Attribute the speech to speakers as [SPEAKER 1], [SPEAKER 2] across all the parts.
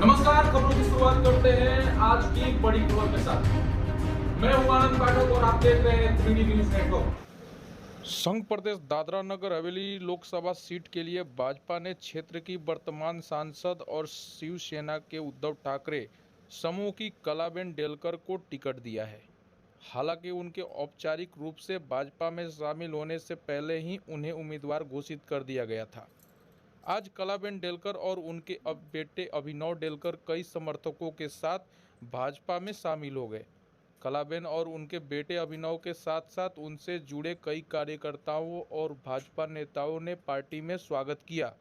[SPEAKER 1] नमस्कार, खबरों की शुरुआत करते हैं आज की बड़ी खबर के साथ। मैं हूं आनंद पाठक और आप देख रहे हैं 3D न्यूज नेटवर्क।
[SPEAKER 2] संघ प्रदेश दादरा नगर हवेली लोकसभा सीट के लिए भाजपा ने क्षेत्र की वर्तमान सांसद और शिवसेना के उद्धव ठाकरे समूह की कलाबेन डेलकर को टिकट दिया है। हालांकि उनके औपचारिक रूप से भाजपा में शामिल होने से पहले ही उन्हें उम्मीदवार घोषित कर दिया गया था। आज कलाबेन डेलकर और उनके बेटे अभिनव डेलकर कई समर्थकों के साथ भाजपा में शामिल हो गए। कलाबेन और उनके बेटे अभिनव के साथ साथ उनसे जुड़े कई कार्यकर्ताओं और भाजपा नेताओं ने पार्टी में स्वागत किया।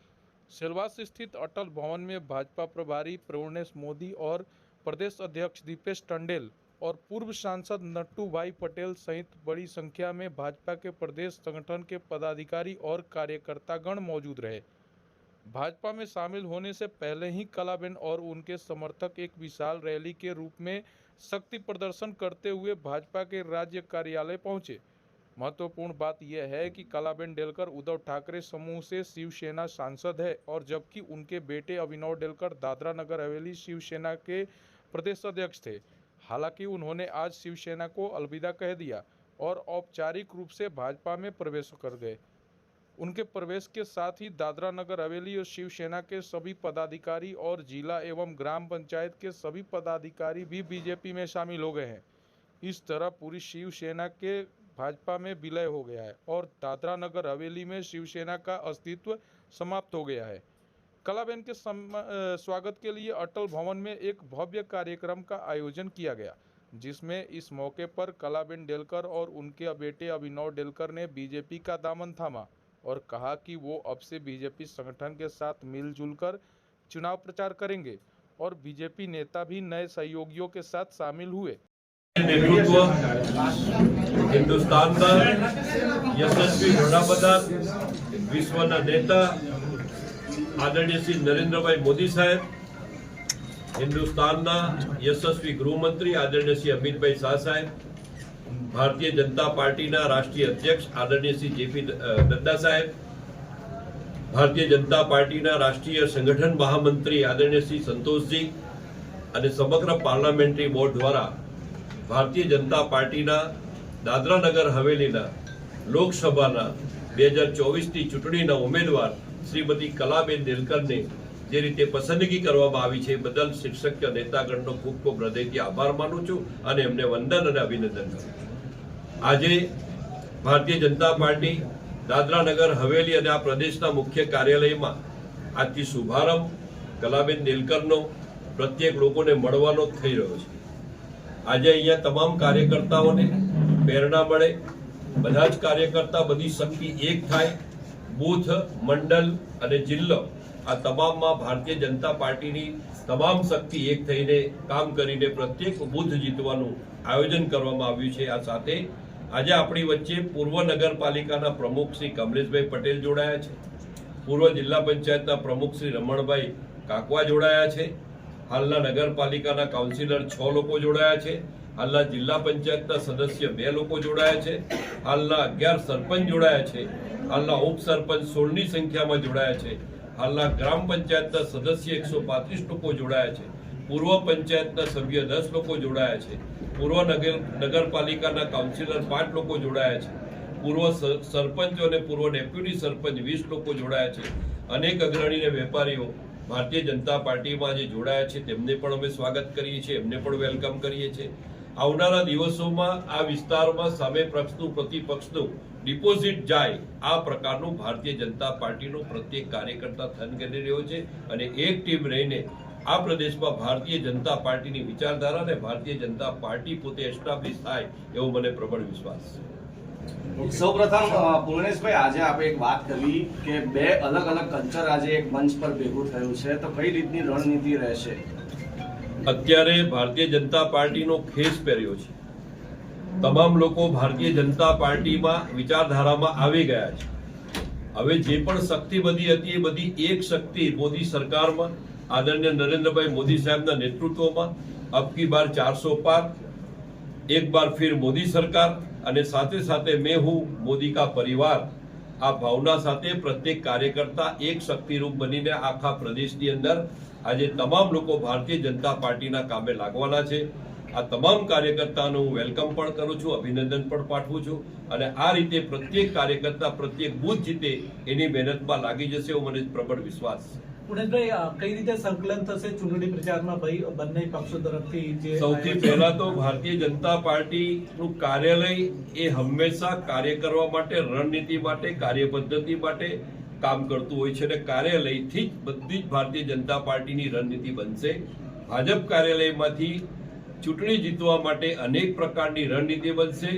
[SPEAKER 2] सिलवास स्थित अटल भवन में भाजपा प्रभारी प्रवणेश मोदी और प्रदेश अध्यक्ष दीपेश टंडेल और पूर्व सांसद नट्टू भाई पटेल सहित बड़ी संख्या में भाजपा के प्रदेश संगठन के पदाधिकारी और कार्यकर्तागण मौजूद रहे। भाजपा में शामिल होने से पहले ही कलाबेन और उनके समर्थक एक विशाल रैली के रूप में शक्ति प्रदर्शन करते हुए भाजपा के राज्य कार्यालय पहुंचे। महत्वपूर्ण बात यह है कि कलाबेन डेलकर उद्धव ठाकरे समूह से शिवसेना सांसद है और जबकि उनके बेटे अभिनव डेलकर दादरा नगर हवेली शिवसेना के प्रदेश अध्यक्ष थे। हालांकि उन्होंने आज शिवसेना को अलविदा कह दिया और औपचारिक रूप से भाजपा में प्रवेश कर गए। उनके प्रवेश के साथ ही दादरा नगर हवेली और शिवसेना के सभी पदाधिकारी और जिला एवं ग्राम पंचायत के सभी पदाधिकारी भी बीजेपी में शामिल हो गए हैं। इस तरह पूरी शिवसेना के भाजपा में विलय हो गया है और दादरा नगर हवेली में शिवसेना का अस्तित्व समाप्त हो गया है। कलाबेन के स्वागत के लिए अटल भवन में एक भव्य कार्यक्रम का आयोजन किया गया, जिसमें इस मौके पर कलाबेन डेलकर और उनके बेटे अभिनव डेलकर ने बीजेपी का दामन थामा और कहा कि वो अब से बीजेपी संगठन के साथ मिलजुल कर चुनाव प्रचार करेंगे और बीजेपी नेता भी नए सहयोगियों के साथ शामिल हुए।
[SPEAKER 3] नेतृत्व हिंदुस्तानना यशस्वी वडाप्रधान विश्वना नेता आदरणीय श्री नरेंद्रभाई मोदी साहेब, हिंदुस्तानना यशस्वी गृहमंत्री आदरणीय श्री अमित भाई शाह साहेब, भारतीय जनता पार्टीना राष्ट्रीय अध्यक्ष आदरणीय श्री जेपी नड्डा साहेब, भारतीय जनता पार्टीना राष्ट्रीय संगठन महामंत्री आदरणीय श्री संतोष जी અને સમગ્ર પાર્લામેન્ટરી બોર્ડ દ્વારા ભારતીય જનતા પાર્ટીના દાદરા નગર હવેલીના લોકસભાના 2024ની ચૂંટણીના ઉમેદવાર શ્રીમતી કલાબેન ડેલકરને જે રીતે પસંદગી કરવામાં આવી છે બદલ શિક્ષક નેતાગણનો ખૂબ ખૂબ હૃદયથી આભાર માનું છું અને એમને વંદન અને અભિનંદન કરું છું। આજે ભારતીય જનતા પાર્ટી દાદરા નગર હવેલી અને આ પ્રદેશના મુખ્ય કાર્યાલયમાં આજથી શુભારંભ કલાબેન ડેલકરનો પ્રત્યેક લોકોને મળવાનો થઈ રહ્યો છે। આજે અહીંયા તમામ કાર્યકર્તાઓને પ્રેરણા મળે, બધા જ કાર્યકર્તા બધી શક્તિ એક થાય, બૂથ મંડળ અને જિલ્લો આ તમામમાં ભારતીય જનતા પાર્ટીની તમામ શક્તિ એક થઈને કામ કરીને પ્રત્યેક બૂથ જીતવાનું આયોજન કરવામાં આવ્યું છે। આ સાથે આજે આપણી વચ્ચે પૂર્વ નગરપાલિકાના પ્રમુખ શ્રી કમલેશભાઈ પટેલ જોડાયા છે, પૂર્વ જિલ્લા પંચાયતના પ્રમુખ શ્રી રમણભાઈ કાકવા જોડાયા છે, હાલના નગરપાલિકાના કાઉન્સિલર 6 લોકો જોડાયા છે, હાલના જિલ્લા પંચાયતના સદસ્ય 2 લોકો જોડાયા છે, હાલના 11 સરપંચ જોડાયા છે, હાલના ઉપસરપંચ 16ની સંખ્યામાં જોડાયા છે, હાલના ગ્રામ પંચાયતના સદસ્ય 135 લોકો જોડાયા છે, પૂર્વ પંચાયતના સભ્ય 10 લોકો જોડાયા છે, પૂર્વ નગરપાલિકાના કાઉન્સિલર 5 લોકો જોડાયા છે, પૂર્વ સરપંચ અને પૂર્વ ડેપ્યુટી સરપંચ 20 લોકો જોડાયા છે। અનેક અગ્રણી અને વેપારીઓ ભારતીય જનતા પાર્ટીમાં જે જોડાયા છે તેમને પણ અમે સ્વાગત કરીએ છીએ, એમને પણ વેલકમ કરીએ છીએ। આવનારા દિવસોમાં આ વિસ્તારમાં સામે પક્ષનું પ્રતિપક્ષનું ડિપોઝિટ જાય આ પ્રકારનું ભારતીય જનતા પાર્ટીનો પ્રત્યેક કાર્યકર્તા થન કરી રહ્યો છે અને એક ટીમ રહીને આ પ્રદેશમાં ભારતીય જનતા પાર્ટીની વિચારધારા અને ભારતીય જનતા પાર્ટી પોતે એસ્ટાબ્લિશ થાય એવો મને પ્રબળ વિશ્વાસ છે।
[SPEAKER 4] સૌપ્રથમ પૂર્ણેશભાઈ, આજે આપણે એક વાત કરી કે બે અલગ અલગ કલ્ચર આજે એક મંચ પર ભેગું થયું છે, તો કઈ રીતની રણનીતિ રહેશે?
[SPEAKER 3] અત્યારે ભારતીય જનતા પાર્ટીનો ખેસ પહેર્યો છે, તમામ લોકો ભારતીય જનતા પાર્ટીમાં વિચારધારામાં આવી ગયા છે। હવે જે પણ શક્તિ બધી હતી એ બધી એક શક્તિ મોદી સરકારમાં આદરણીય નરેન્દ્રભાઈ મોદી સાહેબના નેતૃત્વમાં અબ કી બાર 400 પાર, એક બાર ફિર મોદી સરકાર અને સાથે સાથે मैं हूं मोदी का परिवार આ ભાવના સાથે પ્રત્યેક કાર્યકર્તા એક શક્તિરૂપ બનીને આખા પ્રદેશની અંદર આજે તમામ લોકો ભારતીય જનતા પાર્ટીના કામે લાગવાના છે. આ તમામ કાર્યકર્તાનું હું વેલકમ પણ કરું છું, અભિનંદન પણ પાઠવું છું અને આ રીતે પ્રત્યેક કાર્યકર્તા પ્રત્યેક બૂથ જીતે એની મહેનતમાં લાગી જશે એવો મને પ્રબળ વિશ્વાસ છે.
[SPEAKER 5] પુણેશભાઈ, કઈ રીતે સંકલન થશે ચૂંટણી પ્રચારમાં ભાઈ બંને પક્ષો તરફથી? જે
[SPEAKER 3] સૌથી પહેલા તો ભારતીય જનતા પાર્ટીનું કાર્યાલય એ હંમેશા કાર્ય કરવા માટે, રણનીતિ માટે, કાર્યપદ્ધતિ માટે કામ કરતું હોય છે અને કાર્યાલયથી જ બધી જ ભારતીય જનતા પાર્ટીની રણનીતિ બનશે. ભાજપ કાર્યાલયમાંથી ચૂંટણી જીતવા માટે અનેક પ્રકારની રણનીતિ બનશે.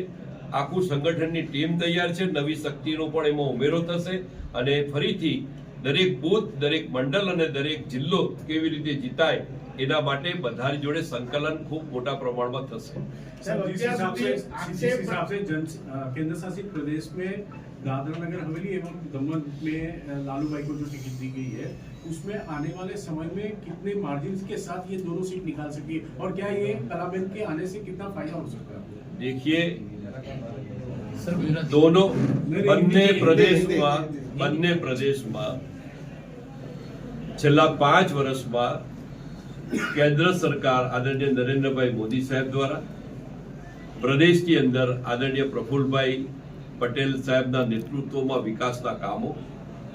[SPEAKER 3] આખું સંગઠનની ટીમ તૈયાર છે, નવી શક્તિનો પણ એમાં ઉમેરો થશે અને ફરીથી દરેક બૂથ, દરેક મંડળ અને દરેક જિલ્લો કેવી રીતે જીતાય એના માટે બધાની જોડે સંકલન ખૂબ મોટા પ્રમાણમાં થશે.
[SPEAKER 6] केंद्र शासित प्रदेश में दादरा नगर हवेली एवं दमन में लालू भाई को जो टिकट दी गई है, उसमें आने वाले समय में कितने मार्जिन के साथ ये दोनों सीट निकाल सकती है और क्या ये कलाबेन के आने से कितना फायदा हो सकता है?
[SPEAKER 3] देखिए, दोनों બંને પ્રદેશમાં છેલ્લા 5 વર્ષમાં કેન્દ્ર સરકાર આદરણીય નરેન્દ્રભાઈ મોદી સાહેબ દ્વારા પ્રદેશની અંદર આદરણીય પ્રફુલ્લભાઈ પટેલ સાહેબના નેતૃત્વમાં વિકાસના કામો,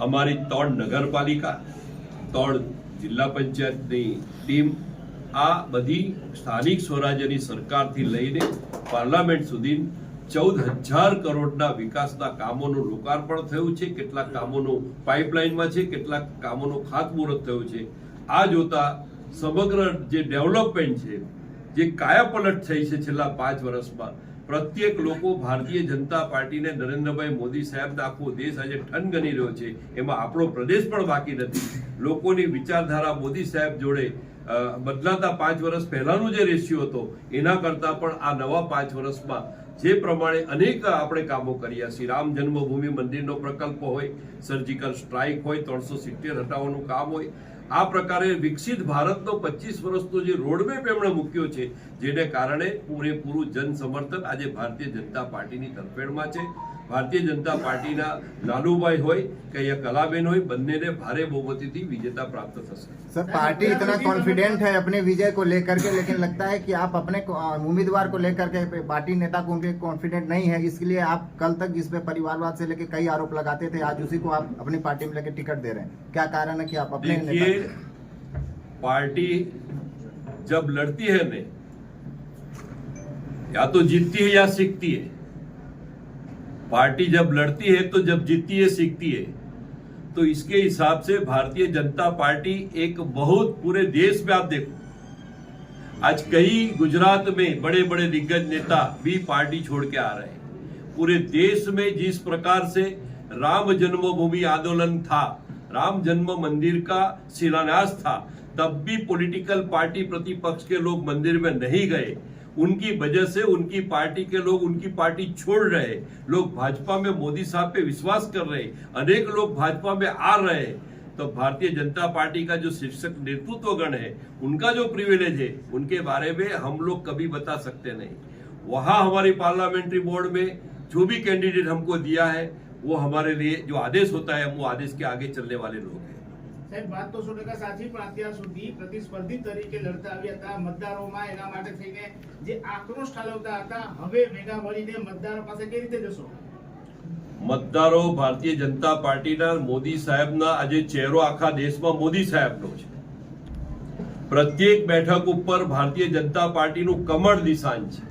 [SPEAKER 3] અમારી 3 નગરપાલિકા, 3 જિલ્લા પંચાયતની ટીમ, આ બધી સ્થાનિક સ્વરાજ્યની સરકારથી લઈને પાર્લામેન્ટ સુધી 14,000 કરોડના વિકાસના કામોનું લોકાર્પણ થયું છે. કેટલાક કામોનું પાઇપલાઇનમાં છે, કેટલાક કામોનું ખાતમુહૂર્ત થયું છે. આ જોતા સમગ્ર જે ડેવલપમેન્ટ છે, જે કાયાપલટ થઈ છે છેલ્લા 5 વર્ષમાં, પ્રત્યેક લોકો ભારતીય જનતા પાર્ટીને, નરેન્દ્રભાઈ મોદી સાહેબનો આખો દેશ આજે ઠન ગણી રહ્યો છે. એમાં આપણો પ્રદેશ પણ બાકી નથી. લોકોની વિચારધારા મોદી સાહેબ જોડે બદલાતા 5 વર્ષ પહેલાનો જે રેશિયો હતો એના કરતાં પણ આ નવા 5 વર્ષમાં જે પ્રમાણે અનેક આપણે કામો કર્યા છે. રામ જન્મભૂમિ મંદિરનો પ્રકલ્પ હોય, સર્જિકલ સ્ટ્રાઇક હોય, 370 હટાવવાનું કામ હોય, આ પ્રકારે વિકસિત ભારતનો 25 વર્ષનો જે રોડમેપ એમણે મૂક્યો છે, જેને કારણે પૂરેપૂરું જન સમર્થન આજે ભારતીય જનતા પાર્ટીની તરફેણમાં છે. भारतीय जनता पार्टी लालूभाई हो कि या कलाबेन हो, बन्ने ने भारे बहुमती विजेता प्राप्त थशे.
[SPEAKER 7] सर, पार्टी इतना कॉन्फिडेंट है अपने विजय को लेकर के, लेकिन लगता है कि आप अपने उम्मीदवार को लेकर के, पार्टी नेता को उनके कॉन्फिडेंट नहीं है, इसलिए आप कल तक इस पे परिवारवाद से लेकर कई आरोप लगाते थे, आज उसी को आप अपनी पार्टी में लेकर टिकट दे रहे हैं. क्या कारण है कि आप अपने
[SPEAKER 3] पार्टी जब लड़ती है ने, या तो जीतती है या सीखती है. पार्टी जब लड़ती है तो जब जीतती है, सीखती है. तो इसके हिसाब से भारतीय जनता पार्टी एक बहुत पूरे देश में आप देखो, आज कई गुजरात में बड़े बड़े दिग्गज नेता भी पार्टी छोड़ के आ रहे हैं. पूरे देश में जिस प्रकार से राम जन्मभूमि आंदोलन था, राम जन्म मंदिर का शिलान्यास था, तब भी पॉलिटिकल पार्टी प्रतिपक्ष के लोग मंदिर में नहीं गए. उनकी वजह से उनकी पार्टी के लोग उनकी पार्टी छोड़ रहे, लोग भाजपा में मोदी साहब पे विश्वास कर रहे, अनेक लोग भाजपा में आ रहे. तो भारतीय जनता पार्टी का जो शीर्षक नेतृत्वगण है, उनका जो प्रिविलेज है, उनके बारे में हम लोग कभी बता सकते नहीं. वहां हमारी पार्लियामेंट्री बोर्ड में जो भी कैंडिडेट हमको दिया है, वो हमारे लिए जो आदेश होता है, वो आदेश के आगे चलने वाले लोग हैं.
[SPEAKER 8] સાહેબ, વાત તો 100% સાચી, પણ અત્યાર સુધી પ્રતિસ્પર્ધી તરીકે લડતા આવ્યા હતા મતદારોમાં, એના માટે થઈને જે આક્રોશ ઠાલવતા હતા, હવે ભેગા મળીને મતદારો પાસે કઈ રીતે જશો?
[SPEAKER 3] મતદારો ભારતીય જનતા પાર્ટીના, મોદી સાહેબના આજે ચહેરો આખા દેશમાં મોદી સાહેબનો છે. પ્રત્યેક બેઠક ઉપર ભારતીય જનતા પાર્ટીનું કમળ નિશાન છે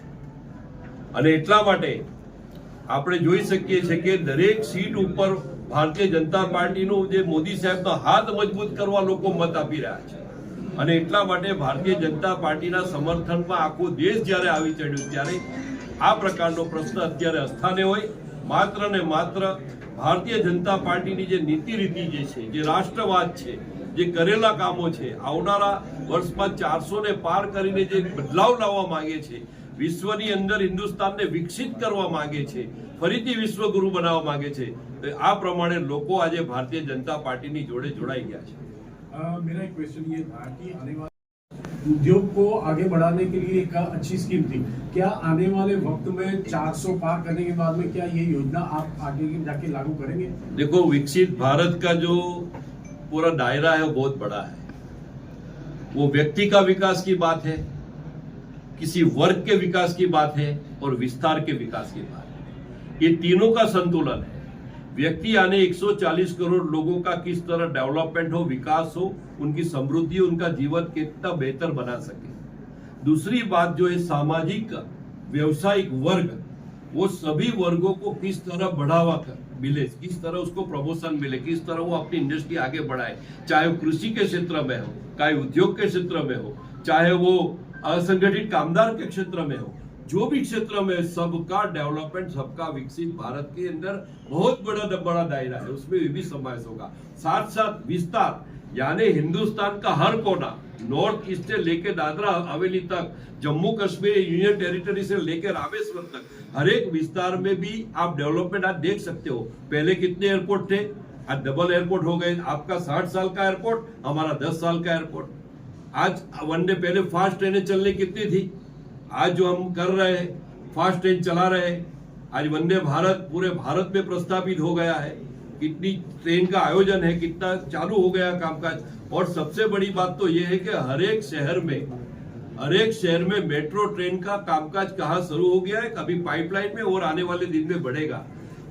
[SPEAKER 3] અને એટલા માટે આપણે જોઈ શકીએ છીએ કે દરેક સીટ ઉપર ભારતીય જનતા પાર્ટીનું જે મોદી સાહેબનો હાથ મજબૂત કરવા લોકો મત આપી રહ્યા છે. અને એટલા માટે ભારતીય જનતા પાર્ટીના સમર્થનમાં આખો દેશ જ્યારે આવી ચડ્યું, ત્યારે આ પ્રકારનો પ્રશ્ન અત્યારે અસ્થાને હોય. માત્ર ને માત્ર ભારતીય જનતા પાર્ટીની જે નીતિ રીતિ જે છે, જે રાષ્ટ્રવાદ છે, જે કરેલા કામો છે, આવનારા વર્ષમાં 400 ને પાર કરીને જે બદલાવ લાવવા માંગે છે, વિશ્વની અંદર હિન્દુસ્તાનને વિકસિત કરવા માંગે છે, ફરીથી વિશ્વગુરુ બનાવવા માંગે છે, આ પ્રમાણે લોકો આજે ભારતીય जनता પાર્ટીની જોડે જોડાઈ ગયા છે.
[SPEAKER 6] मेरा एक क्वेश्चन ये था कि आने वाले उद्योग को आगे बढ़ाने के लिए एक अच्छी स्कीम थी, क्या आने वाले वक्त में 400 पार करने के बाद में क्या ये योजना आप आगे जाके लागू करेंगे?
[SPEAKER 3] देखो, विकसित भारत का जो पूरा दायरा है वो बहुत बड़ा है. वो व्यक्ति का विकास की बात है, किसी वर्ग के विकास की बात है और विस्तार के विकास की बात है। ये तीनों का संतुलन है। व्यक्ति यानी 140 करोड़ लोगों का किस तरह डेवलपमेंट हो, विकास हो, उनकी समृद्धि, उनका जीवन कितना बेहतर बना सके। दूसरी बात जो है सामाजिक व्यवसायिक वर्ग, वो सभी वर्गों को किस तरह बढ़ावा मिले, किस तरह उसको प्रमोशन मिले, किस तरह वो अपनी इंडस्ट्री आगे बढ़ाए, चाहे वो कृषि के क्षेत्र में हो, चाहे उद्योग के क्षेत्र में हो, चाहे वो असंगठित कामदार के क्षेत्र में हो, जो भी क्षेत्र में सबका डेवलपमेंट, सबका विकसित भारत के अंदर बहुत बड़ा दायरा है, उसमें ये भी समावेश होगा। साथ साथ विस्तार यानी हिंदुस्तान का हर कोना, नॉर्थ ईस्ट से लेकर दादरा हवेली तक, जम्मू कश्मीर यूनियन टेरिटरी से लेकर रामेश्वर तक, हर एक विस्तार में भी आप डेवलपमेंट आज देख सकते हो। पहले कितने एयरपोर्ट थे, आज डबल एयरपोर्ट हो गए। आपका 60 साल का एयरपोर्ट, हमारा 10 साल का एयरपोर्ट। आज वनडे पहले फास्ट ट्रेनें चलने कितनी थी, आज जो हम कर रहे हैं फास्ट ट्रेन चला रहे हैं। आज वंदे भारत पूरे भारत में प्रस्तावित हो गया है, कितनी ट्रेन का आयोजन है, कितना चालू हो गया कामकाज। और सबसे बड़ी बात तो यह है कि हर एक शहर में मेट्रो ट्रेन का कामकाज कहाँ शुरू हो गया है, कभी पाइपलाइन में और आने वाले दिन में बढ़ेगा।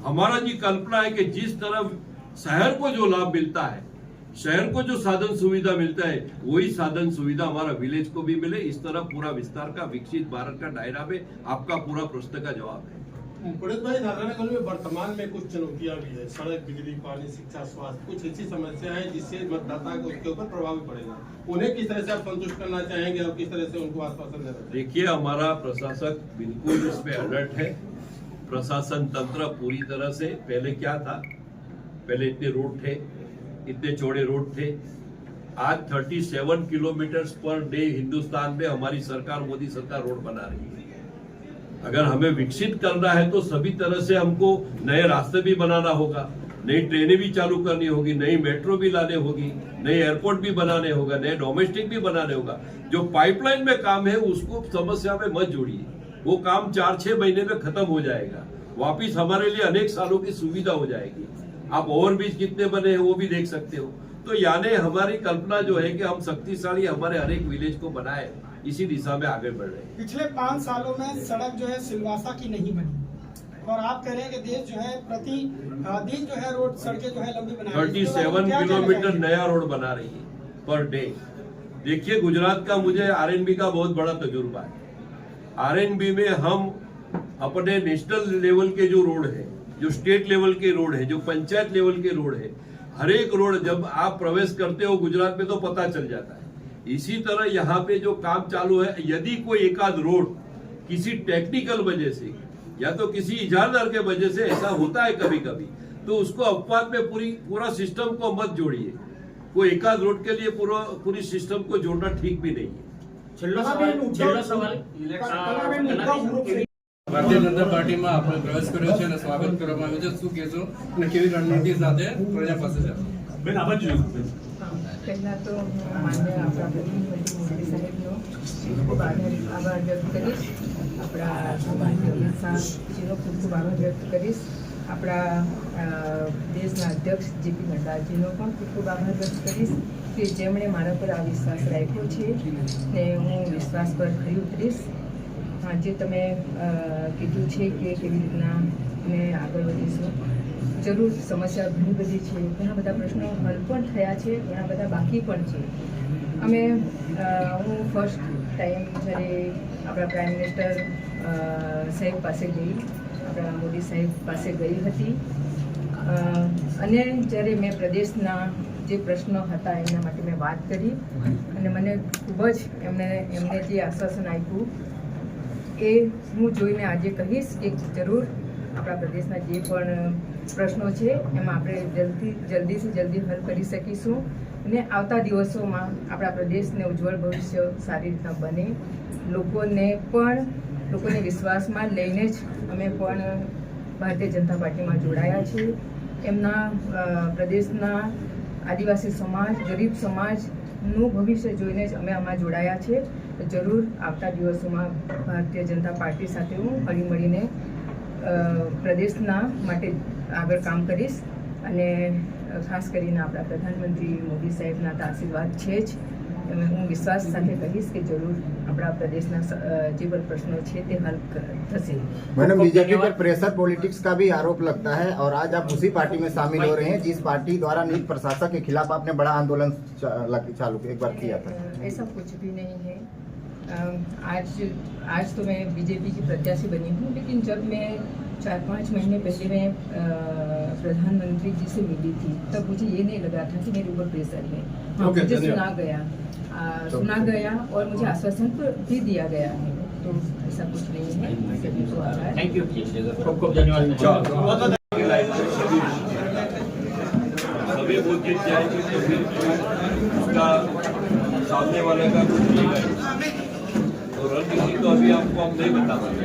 [SPEAKER 3] हमारा जी कल्पना है कि जिस तरह शहर को जो लाभ मिलता है, शहर को जो साधन सुविधा मिलता है, वही साधन सुविधा हमारा विलेज को भी मिले। इस तरह पूरा विस्तार का विकसित भारत का दायरा में आपका पूरा प्रश्न का जवाब है।
[SPEAKER 9] पुलिस भाई, दादरा में वर्तमान में कुछ चुनौतियां भी है, सड़क, बिजली, पानी, शिक्षा, स्वास्थ्य, कुछ ऐसी समस्या है जिससे मतदाता को उसके ऊपर प्रभाव पड़ेगा। उन्हें किस तरह से आप संतुष्ट करना चाहेंगे और किस तरह से उनको आश्वासन देना?
[SPEAKER 3] देखिए, हमारा प्रशासक बिल्कुल इसमें अलर्ट है। प्रशासन तंत्र पूरी तरह से, पहले क्या था, पहले इतने रोड थे, इतने चौड़े रोड थे। आज 37 किलोमीटर पर डे हिंदुस्तान में हमारी सरकार, मोदी सरकार रोड बना रही है। अगर हमें विकसित करना है तो सभी तरह से हमको नए रास्ते भी बनाना होगा, नई ट्रेनें भी चालू करनी होगी, नई मेट्रो भी लाने होगी, नए एयरपोर्ट भी बनाने होगा, नए डोमेस्टिक भी बनाने होगा। जो पाइपलाइन में काम है उसको समस्या में मत जोड़िए, वो काम 4-6 महीने में खत्म हो जाएगा, वापिस हमारे लिए अनेक सालों की सुविधा हो जाएगी। आप ओवरब्रिज कितने बने हैं वो भी देख सकते हो। तो यानी हमारी कल्पना जो है कि हम शक्तिशाली हमारे हर एक विलेज को बनाए, इसी दिशा में आगे बढ़ रहे हैं।
[SPEAKER 10] पिछले 5 सालों में सड़क जो है सिलवासा की नहीं बनी और आप कह रहे हैं कि देश जो है प्रति दिन जो है रोड सड़कें जो है लंबी बना रही है।
[SPEAKER 3] 37 किलोमीटर नया रोड बना रही है पर डे। देखिए, गुजरात का मुझे आरएनबी का बहुत बड़ा तजुर्बा है। आरएनबी में हम अपने नेशनल लेवल के जो रोड है, जो स्टेट लेवल के रोड है, जो पंचायत लेवल के रोड है, हर एक रोड जब आप प्रवेश करते हो गुजरात में तो पता चल जाता है। इसी तरह यहाँ पे जो काम चालू है, यदि कोई एकाध रोड किसी टेक्निकल वजह से या तो किसी इजारादार के वजह से ऐसा होता है कभी कभी, तो उसको अपवाद में पूरा सिस्टम को मत जोड़िए। कोई एकाध रोड के लिए पूरी सिस्टम को जोड़ना ठीक भी नहीं है।
[SPEAKER 9] ભારતીય જનતા પાર્ટીમાં આપણે પ્રવેશ કર્યો છે અને સ્વાગત કરવામાં આવ્યું છે, શું કહેશો અને કેવી રણનીતિ સાથે પ્રજા પાસે જશો?
[SPEAKER 6] બેન, આભાર જોઈએ.
[SPEAKER 11] પહેલા તો માન્ય આપણા પ્રધાનમંત્રી મોદી સાહેબનો ખૂબ આભાર વ્યક્ત કરીશ, આપણા સામાન્ય અમિત શાહજીનો ખૂબ આભાર વ્યક્ત કરીશ, આપણા દેશના અધ્યક્ષ જેપી નડ્ડાજીનો પણ ખૂબ આભાર વ્યક્ત કરીશ કે જેમણે મારા પર આ વિશ્વાસ રાખ્યો છે ને હું વિશ્વાસ પર ખરી ઉતરીશ। જે તમે કીધું છે કે કેવી રીતના અમે આગળ વધીશું, જરૂર સમસ્યા ઘણી બધી છે, ઘણા બધા પ્રશ્નો હલ પણ થયા છે, ઘણા બધા બાકી પણ છે। હું ફર્સ્ટ ટાઈમ જ્યારે આપણા પ્રાઇમ મિનિસ્ટર સાહેબ પાસે ગઈ, આપણા મોદી સાહેબ પાસે ગઈ હતી અને જ્યારે મેં પ્રદેશના જે પ્રશ્નો હતા એના માટે મેં વાત કરી અને મને ખૂબ જ એમને જે આશ્વાસન આપ્યું એ હું જોઈને આજે કહીશ કે જરૂર આપણા પ્રદેશના જે પણ પ્રશ્નો છે એમાં આપણે જલ્દીથી જલ્દી હલ કરી શકીશું અને આવતા દિવસોમાં આપણા પ્રદેશને ઉજ્જવળ ભવિષ્ય સારી રીતના બને। લોકોને વિશ્વાસમાં લઈને જ અમે પણ ભારતીય જનતા પાર્ટીમાં જોડાયા છીએ। એમના પ્રદેશના આદિવાસી સમાજ, ગરીબ સમાજનું ભવિષ્ય જોઈને જ અમે આમાં જોડાયા છે। તો જરૂર આવતા દિવસોમાં ભારતીય જનતા પાર્ટી સાથે હું હળીમળીને પ્રદેશના માટે આગળ કામ કરીશ અને ખાસ કરીને આપણા પ્રધાનમંત્રી મોદી સાહેબના તો આશીર્વાદ છે જ હું વિશ્વાસ સાથે કહીશ કે જરૂર આપણા પ્રદેશના જે પણ પ્રશ્નો છે તે હલ થશે.
[SPEAKER 7] मैडम, बीजेपी पर प्रेशर पॉलिटिक्स का भी आरोप लगता है और आज आप उसी पार्टी में शामिल हो रहे हैं जिस पार्टी द्वारा नीति प्रशासक के खिलाफ आपने बड़ा आंदोलन चालू एक बार किया था.
[SPEAKER 11] ऐसा कुछ भी नहीं है. आज तो मैं बीजेपी की प्रत्याशी बनी हूँ, लेकिन जब मैं 4-5 महीने पहले मैं प्रधानमंत्री जी से मिली थी तब मुझे ये नहीं लगा था कि मेरे ऊपर प्रेशर है. मुझे सुना गया और मुझे आश्वासन भी दिया गया है, तो ऐसा कुछ नहीं है. सभी को आभार.
[SPEAKER 8] Thank you. खूब धन्यवाद.
[SPEAKER 3] सभी वोट जीत जाएंगे तो फिर उसका सामने वाले का कुछ नहीं है. तो रणनीति तो अभी आपको हम नहीं बता सकते.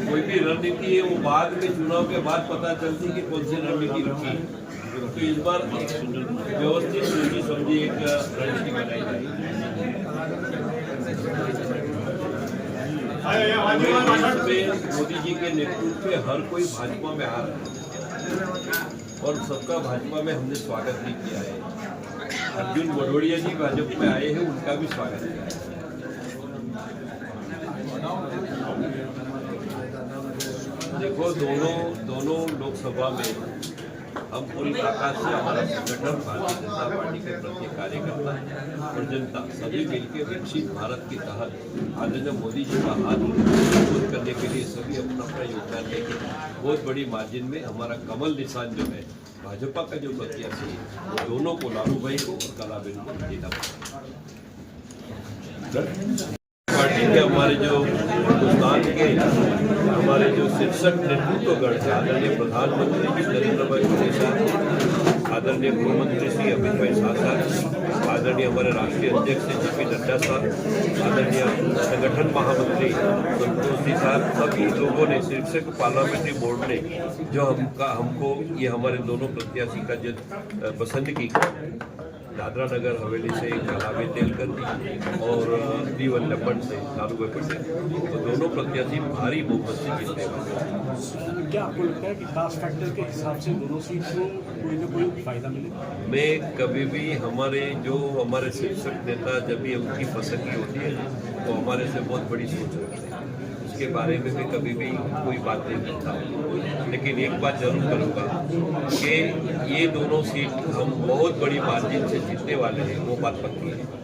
[SPEAKER 3] कोई भी रणनीति है वो बाद में चुनाव के बाद पता चलती है कि कौन सी रणनीति रखी. तो इस बार व्यवस्थित सोची समझी एक रणनीति बनाई जाएगी. मोदी जी के नेतृत्व में हर कोई भाजपा में आ रहा है और सबका भाजपा में हमने स्वागत भी किया है. अर्जुन बड़ोड़िया जी भाजपा में आए हैं, उनका भी स्वागत किया है. देखो, दोनों लोकसभा में हम पूरी ताकत से हमारा संगठन भारतीय जनता पार्टी के प्रति कार्यकर्ता और जनता सभी मिलकर विकसित भारत के तहत आदरणीय मोदी जी का हाथ मजबूत करने के लिए सभी अपना योगदान देंगे. बहुत बड़ी मार्जिन में हमारा कमल निशान जो है भाजपा का जो प्रत्याशी है वो दोनों को, लालू भाई को और कलाबेन को देना पड़ेगा. पार्टी के हमारे जो हिंदुस्तान के हमारे जो शीर्षक नेतृत्वगण है, आदरणीय प्रधानमंत्री जी नरेंद्र भाई मोदी साहब, आदरणीय गृहमंत्री श्री अमित भाई शाह साहब, आदरणीय हमारे राष्ट्रीय अध्यक्ष जेपी नड्डा साहब, आदरणीय संगठन महामंत्री संतोष जी साहब, सभी लोगों ने शीर्षक पार्लियामेंट्री बोर्ड ने जो हमको ये हमारे दोनों प्रत्याशी का जो पसंद की, दादरा नगर हवेली से कलाबेन देलकर और D1 से लालू भाई पटेल, तो दोनों प्रत्याशी भारी बहुमत से जीतने वाले.
[SPEAKER 6] क्या आपको लगता है कि कास्ट फैक्टर के हिसाब से दोनों सीट को कोई न कोई फायदा मिले?
[SPEAKER 3] मैं कभी भी हमारे शीर्षक नेता जब भी उनकी पसंदगी होती है तो हमारे से बहुत बड़ी सोच रखते हैं. उसके बारे में मैं कभी भी कोई बात नहीं करता, लेकिन एक बात जरूर करूँगा कि ये दोनों सीट हम बहुत बड़ी मार्जिन से जीतने वाले हैं, वो बात पक्की है.